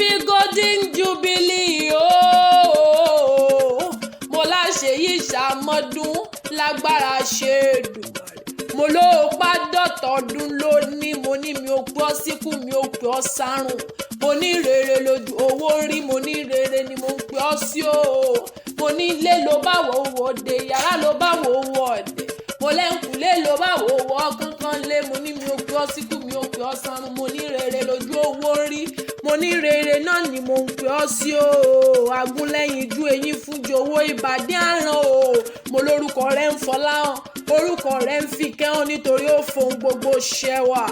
happy golden jubilee ooo. Mo láṣẹ yìí ṣàmọ́dún lágbára ṣe Èdùmàrè. Mo ló pa dọ́tọ̀ọ́dún lónìí, mo ní mi ò pọ́ síkú, mi ò pẹ́ ọ́ sárùn. Mo ní rere lójú owó rí, mo ní rere ni mo ń pẹ́ ọ́ sí o. Mo ní ilé ló bá wò wòde, yàrá ló bá wò wọ̀dẹ̀. Mo lẹ́ǹkùlé ló bá wò wọ́ kankan lé, mo ní mi ò pẹ́ ọ́ síkú, mi ò pẹ́ ọ́ sárùn. Mo ní rere lójú owó rí, mo ní rere náà ni mo ń pẹ́ ọ́ sí o. Agúnlẹ́yìn ju eyín fún jowó ìbàdí àràn o. Mo lórúkọ rẹ̀ ń fọlá hàn, orúkọ rẹ̀ ń fi kẹ́hàn nítorí ó fohùn gbogbo ṣẹwà.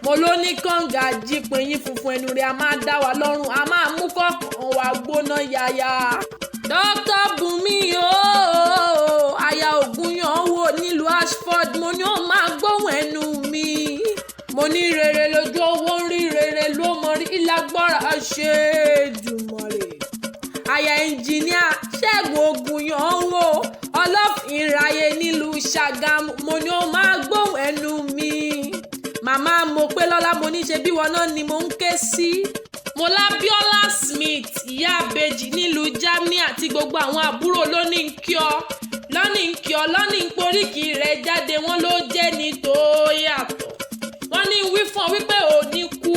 Mo ló ní kànga jípin yín funfun ẹnu rẹ̀ a máa dá wa lọ́rùn, a máa mú kọ̀ọ̀kan wa gbóná yáyà. Dr. Bùnmi ooo, aya Ògúnyànwó nílùú Ashford, mo ní ó máa gbóhùn ẹnu mi. Mo ní rere lójú owó ń rí, rere ló mọ rí, lágbára ṣe Èdùmàrè. Aya ẹnjìníà Ṣẹ́gun Ògúnyànwó ọlọ́fìnráyé nílùú Ṣàgámù, mo ní ó máa gbóhùn ẹnu mi. Màmá mo pé lọ́lá, mo ní ṣe bí wọn náà ni mo ń ké sí. Mo lábíọ́lá Smith ìyá àbèjì nílùú Germany àti gbogbo àwọn àbúrò lónìí ń kí ọ lónìí ń poríkì rẹ̀ jáde, wọ́n ló jẹ́ ní tó yàtọ̀. Wọ́n ní wí fún ọ wípé ò ní kú,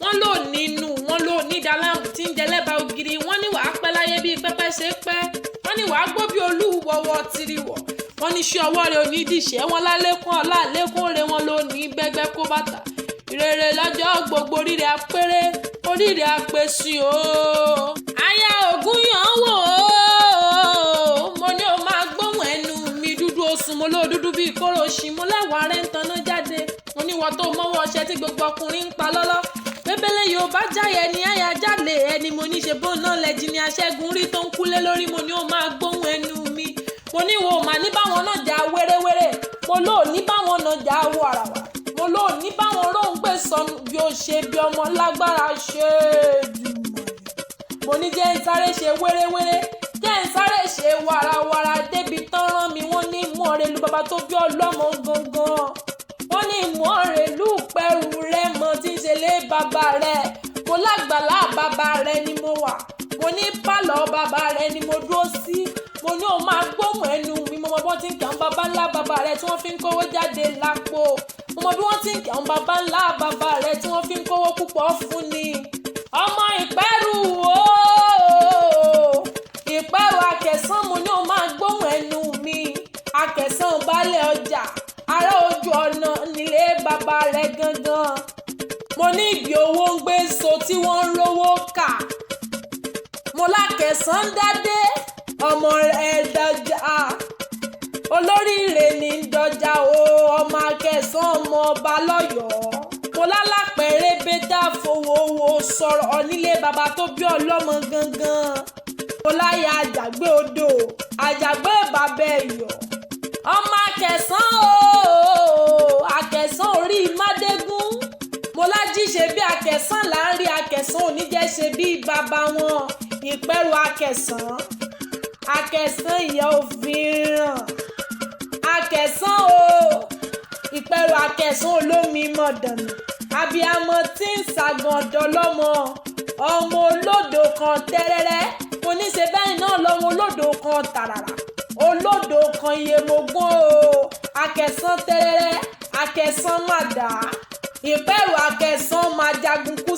wọ́n lò nínú, wọ́n lò ní ìdáláàmù tí ń jẹlẹ́bà ògiri, wọ́n ní wàá pẹ́ láyé bíi pẹ́pẹ́ ṣe pẹ́, wọ́n ní wàá gbó bí olúwọ̀wọ̀ tìrìwọ̀, wọ́n ní ṣé ọwọ́ rẹ̀ ò ní dìṣẹ́, wọ́n lálékún ọlá àlékún rẹ̀, wọ́n ló ní gbẹ́gbẹ́ kó bàtà. Ìrere lọ́jọ́ gbogbo oríire apéré, oríire apèsè o. Aya Ògúnyànwó ooo, mo ní o máa gbóhùn ẹnu mi dúdú oṣù, mo ló dúdú bíi kóró ṣì, mo lẹ́wàá rẹ̀ ń tanná jáde. Mo ní wọ́n tó mọ́wọ́ ọṣẹ tí gbogbo ọkùnrin ń pa lọ́lọ́. Bébélé Yorùbá jáyẹ ni àyà jálè ẹni, mo ní ṣe bó náà lẹ́jì ni aṣẹ́gun rí tó ń kúlé lórí, mo ní o máa gbóhùn ẹnu mi. Mo ní wo mà ní báwọn náà jà wéréwéré, mo lò ní báwọn náà jà wàràwà, mo lò ní báwọn róńgbé sọnù bí ó ṣe bí ọmọ lágbára ṣe Èdùmàrè. Mo ní jẹ́ ń sáré ṣe wéréwéré, jẹ́ ń sáré ṣe wàràwàrà débi tán rán mi, wọ́n ní mú ọ̀rẹ́ lu bàbá tó bí ọlọ́mọ gangan. Wọ́n ní mú ọ̀rẹ́ lù pẹ̀rù rẹ̀ mọ́ tí ń ṣe lé bàbá rẹ̀. Mo lágbàlá bàbá rẹ̀ ni mo wà, mo ní pálọ̀ bàbá rẹ̀ ni mo dúró sí. Mo ní o máa gbóhùn ẹnu mi, mo mọ bí wọ́n ti ń kí àwọn bàbá ńlá bàbá rẹ̀ tí wọ́n fi ń kówó jáde lápò. Mo mọ bí wọ́n ti ń kí àwọn bàbá ńlá bàbá rẹ̀ tí wọ́n fi ń kówó púpọ̀ fún ni. Ọmọ Ìpẹ́rù ooo, Ìpẹ́rù Akẹ̀sán, mo ní o máa gbóhùn ẹnu mi. Akẹ̀sán baálé ọjà, ará ojú ọ̀nà nílé bàbá rẹ̀ gangan. Mo ní ibi owó ń gbé so tí wọ́n ń rówó kà. Mo lákẹ̀sán dádé, ọmọ rẹ̀ dọjà, olóríire ní dọjà o, ọmọ Akẹ̀sán ọmọ ọba lọ́yọ̀ọ́. Mo lálápẹ̀rẹ̀ bẹ́tà fowó sọ̀rọ̀ nílé bàbá tó bí ọlọ́mọ gangan. Mo láyà àjàgbé odò, àjàgbé bàbá ẹ̀yọ̀. Ọmọ Akẹ̀sán o, Akẹ̀sán orí Mádégún. Mo lájí ṣe bí Akẹ̀sán là ń rí, Akẹ̀sán oníjẹ́ ṣe bí bàbá wọn. Ìpẹ́rù Akẹ̀sán, Akẹ̀sán ìyá òfin ràn. Akẹ̀sán o, Ìpẹ́rù Akẹ̀sán olómi mọ̀dànù. Abiyamọ tí ń ṣàgàndọ̀ lọ́mọ, ọmọ olódò kan tẹ́rẹ́rẹ́. Mo ní ṣe bẹ́ẹ̀ náà lọ́mọ olódò kan tàràrà, olódò kan iyemogún o. Akẹ̀sán tẹ́rẹ́rẹ́, Akẹ̀sán màdà. Ìpẹ́rù Akẹ̀sán máa jagun kú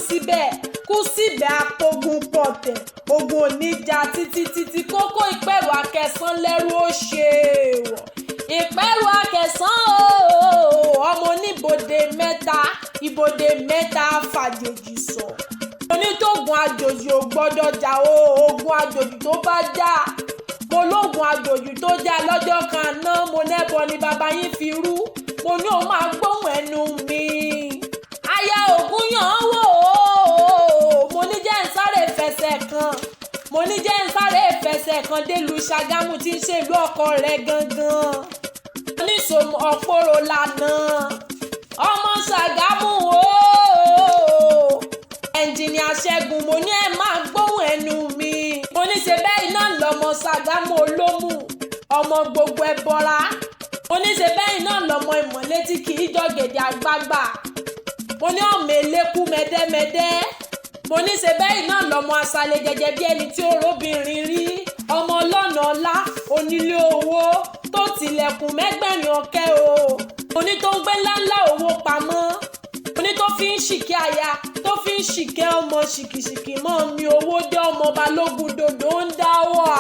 síbẹ̀ apogun pọ̀tẹ̀, ogun oníjà títí kókó Ìpẹ́rù Akẹ̀sán lẹ́rú ó ṣe wọ̀. Ìpẹ́rù Akẹ̀sán o, ọmọ oníbodè mẹ́ta, ibodè mẹ́ta fàjèjì sọ. Onítògùn àjòjì ò gbọ́dọ̀ jà o, ogun àjòjì tó bá jà. Mo lóògùn àjòjì tó jà lọ́jọ́ kan náà, mo nẹ́bọ ni bàbá yín fi rú. Mo ní o máa gbóhùn ẹnu mi. Aya Ògúnyànwó o, mo ní jẹ́ ń sáré fẹsẹ̀ kan, mo ní jẹ́ ń sáré fẹsẹ̀ kan délùú Ṣàgámù tí ń ṣe ìlú ọkọ rẹ̀ gangan. Oníṣòwò ọ̀pọ̀rọ̀ lànà ọmọ Ṣàgámù o. Ẹnjìníà Ṣẹ́gun, mo ní ẹ máa gbóhùn ẹnu mi. Mo ní ṣe bẹ́ẹ̀ iná lọ́mọ Ṣàgámù olómù, ọmọ gbogbo ẹbọra. Mo ní ṣe bẹ́ẹ̀ iná lọ́mọ ìmọ̀lé tí kì í jọ gèdè àgbààgbà. Mo ní ọmọ elékú mẹ́dẹ́mẹ́dẹ́. mo ní ṣe bẹ́ẹ̀ náà lọ́mọ aṣálẹ̀ jẹ́jẹ́ bí ẹni tí ó róbìnrin rí ọmọ ọlọ́nà ọlá onílé owó tó tilẹ̀kùn mẹ́gbẹ̀rin ọ̀kẹ́ o oní tó ń gbé ńláńlá owó pamọ́ oní tó fi ń ṣìkẹ́ aya tó fi ń ṣìkẹ́ ọmọ ṣìkìṣìkì mọ́ mi owó dé ọmọ balógun dòdò ń dá wà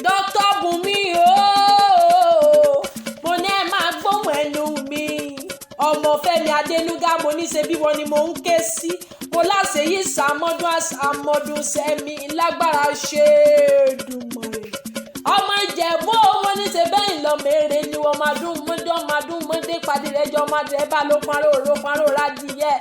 Dr. Bùnmi o mo ní ẹ máa gbóhùn ẹnu mi ọmọ Fẹ́mi Adénúgá mo ní ṣe bí wọn ni mo ń ké sí mo láṣẹ yìí sàmọ́dún sẹ́mi lágbára ṣe Èdùmàrè ọmọ Ìjẹ̀bú mo ní ṣe bẹ́ẹ̀ lọ mèrè ni wọ́n máa dún mọ́dé padì rẹ̀ jọ máa dẹ̀ bá ló paró rádìyẹ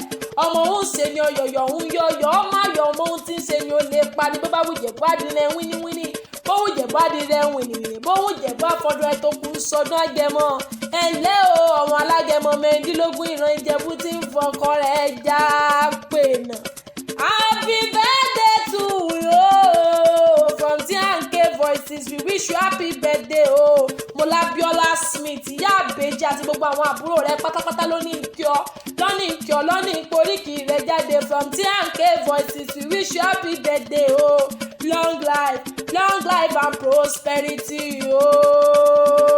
ọmọ òun ṣe ni ọyọ̀yọ̀ òun yọ̀yọ̀ ọmọ ayọ̀ ọmọ òun ti ń ṣe ni ó lè pa ni bó bá wùjẹ̀bú adìrẹ̀ wíníwíní bó wùjẹ̀bú adìrẹ̀ wìnìwìnì bó wùjẹ̀bú àfọdún ẹ̀ tó kù sọdún Agẹmọ ẹ̀lẹ́ o àwọn alágẹmọ mẹ́rìndínlógún ìran Ìjẹ̀bú tí ń fọkọ rẹ̀ já pè náà. Happy birthday to you from TNK Voices we wish you happy birthday o Mọ́lábíọ́lá Smith ìyá àbèjì àti gbogbo àwọn àbúrò rẹ̀ pátápátá lónìí ìporíkì rẹ̀ jáde from TNK Voices we wish you happy birthday o long life and prosperity o.